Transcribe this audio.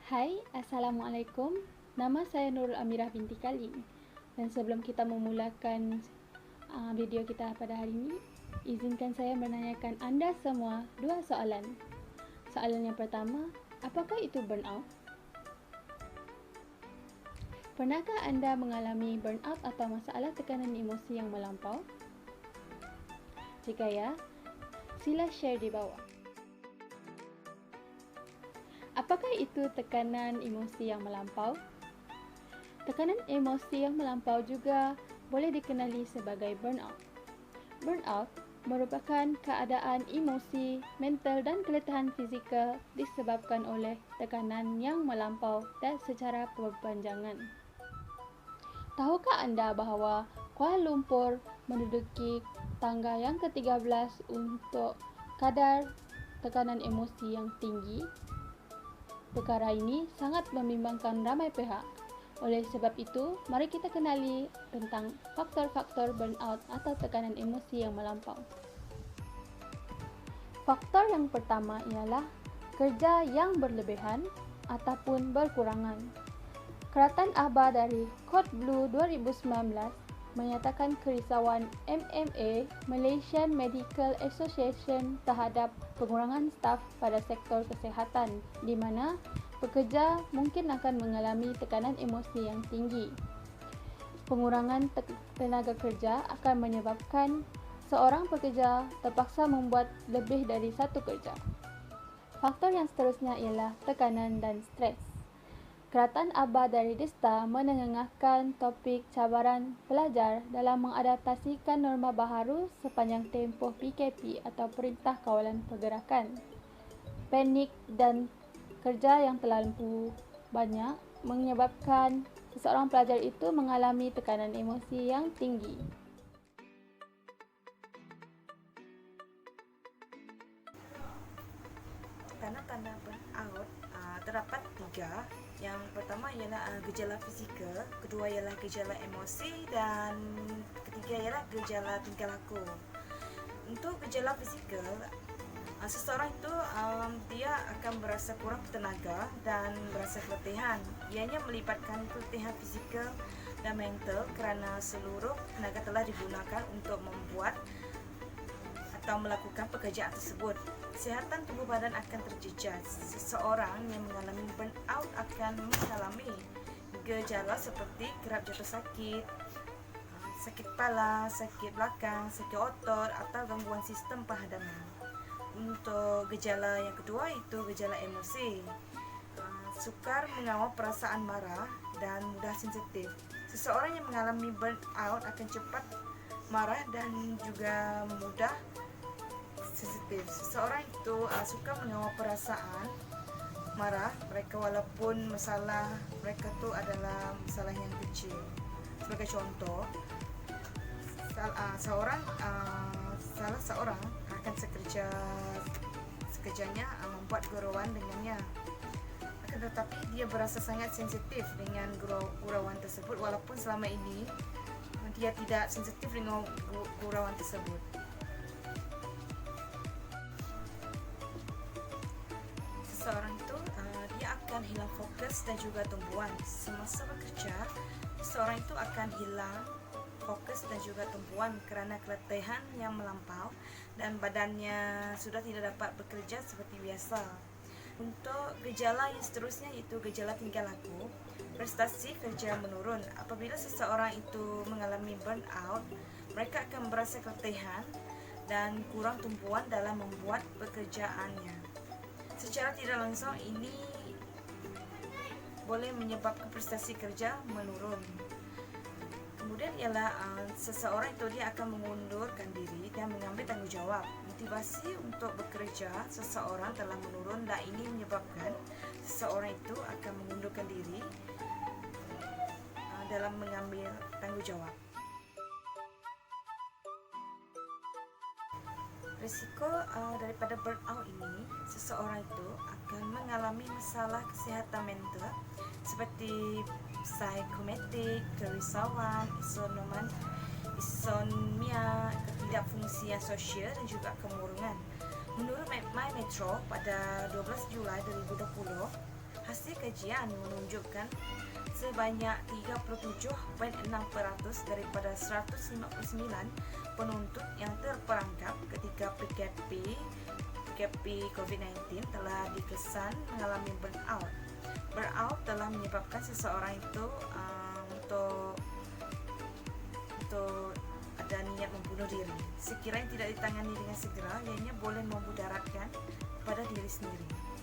Hai, Assalamualaikum. Nama saya Nurul Amirah binti Khalil. Dan sebelum kita memulakan video kita pada hari ini, izinkan saya menanyakan anda semua dua soalan. Soalan yang pertama, apakah itu burnout? Pernahkah anda mengalami burnout atau masalah tekanan emosi yang melampau? Jika ya, sila share di bawah. Apakah itu tekanan emosi yang melampau? Tekanan emosi yang melampau juga boleh dikenali sebagai burnout. Burnout merupakan keadaan emosi, mental dan keletihan fizikal disebabkan oleh tekanan yang melampau dan secara berpanjangan. Tahukah anda bahawa Kuala Lumpur menduduki tangga yang ke-13 untuk kadar tekanan emosi yang tinggi? Perkara ini sangat membimbangkan ramai pihak. Oleh sebab itu, mari kita kenali tentang faktor-faktor burnout atau tekanan emosi yang melampau. Faktor yang pertama ialah kerja yang berlebihan ataupun berkurangan. Keratan Aba dari Code Blue 2019 menyatakan kerisauan MMA Malaysian Medical Association terhadap pengurangan staf pada sektor kesihatan di mana pekerja mungkin akan mengalami tekanan emosi yang tinggi. Pengurangan tenaga kerja akan menyebabkan seorang pekerja terpaksa membuat lebih dari satu kerja. Faktor yang seterusnya ialah tekanan dan stres. Keratan Aba dari Desta menengahkan topik cabaran pelajar dalam mengadaptasikan norma baharu sepanjang tempoh PKP atau Perintah Kawalan Pergerakan. Panik dan kerja yang terlalu banyak menyebabkan seseorang pelajar itu mengalami tekanan emosi yang tinggi. Tanda-tanda burnout terdapat tiga. Yang pertama ialah gejala fizikal, kedua ialah gejala emosi, dan ketiga ialah gejala tingkah laku. Untuk gejala fizikal, seseorang itu dia akan berasa kurang tenaga dan berasa keletihan. Ianya melibatkan keletihan fizikal dan mental kerana seluruh tenaga telah digunakan untuk membuat atau melakukan pekerjaan tersebut. Kesihatan tubuh badan akan terjejas. Seseorang yang mengalami burnout akan mengalami gejala seperti kerap jatuh sakit, sakit kepala, sakit belakang, sakit otot atau gangguan sistem penghadapan. Untuk gejala yang kedua itu gejala emosi. Sukar mengawal perasaan marah dan mudah sensitif. Seseorang yang mengalami burnout akan cepat marah dan juga mudah sensitif. Seseorang itu suka mengawal perasaan marah mereka walaupun masalah mereka tu adalah masalah yang kecil. Sebagai contoh, salah seorang akan sekejanya membuat gurauan dengannya. Akan tetapi dia berasa sangat sensitif dengan gurauan tersebut walaupun selama ini dia tidak sensitif dengan gurauan tersebut. Seseorang itu dia akan hilang fokus dan juga tumpuan semasa bekerja. Seseorang itu akan hilang fokus dan juga tumpuan kerana keletihan yang melampau dan badannya sudah tidak dapat bekerja seperti biasa. Untuk gejala yang seterusnya iaitu gejala tingkah laku, prestasi kerja menurun. Apabila seseorang itu mengalami burnout, mereka akan merasa keletihan dan kurang tumpuan dalam membuat pekerjaannya. Secara tidak langsung ini boleh menyebabkan prestasi kerja menurun. Kemudian ialah seseorang itu dia akan mengundurkan diri dan mengambil tanggungjawab. Motivasi untuk bekerja seseorang telah menurun dan ini menyebabkan seseorang itu akan mengundurkan diri dalam mengambil tanggungjawab. Risiko daripada burnout ini, seseorang itu akan mengalami masalah kesihatan mental seperti psikomatik, kerisauan, insomnia, ketidakfungsian sosial dan juga kemurungan. Menurut My Metro pada 12 Julai 2020, Hasil kajian menunjukkan sebanyak 37,6% daripada 159 penuntut yang terperangkap ketika PKP COVID-19 telah dikesan mengalami burnout. Burnout telah menyebabkan seseorang itu untuk ada niat membunuh diri. Sekiranya tidak ditangani dengan segera, ianya boleh memudaratkan pada diri sendiri.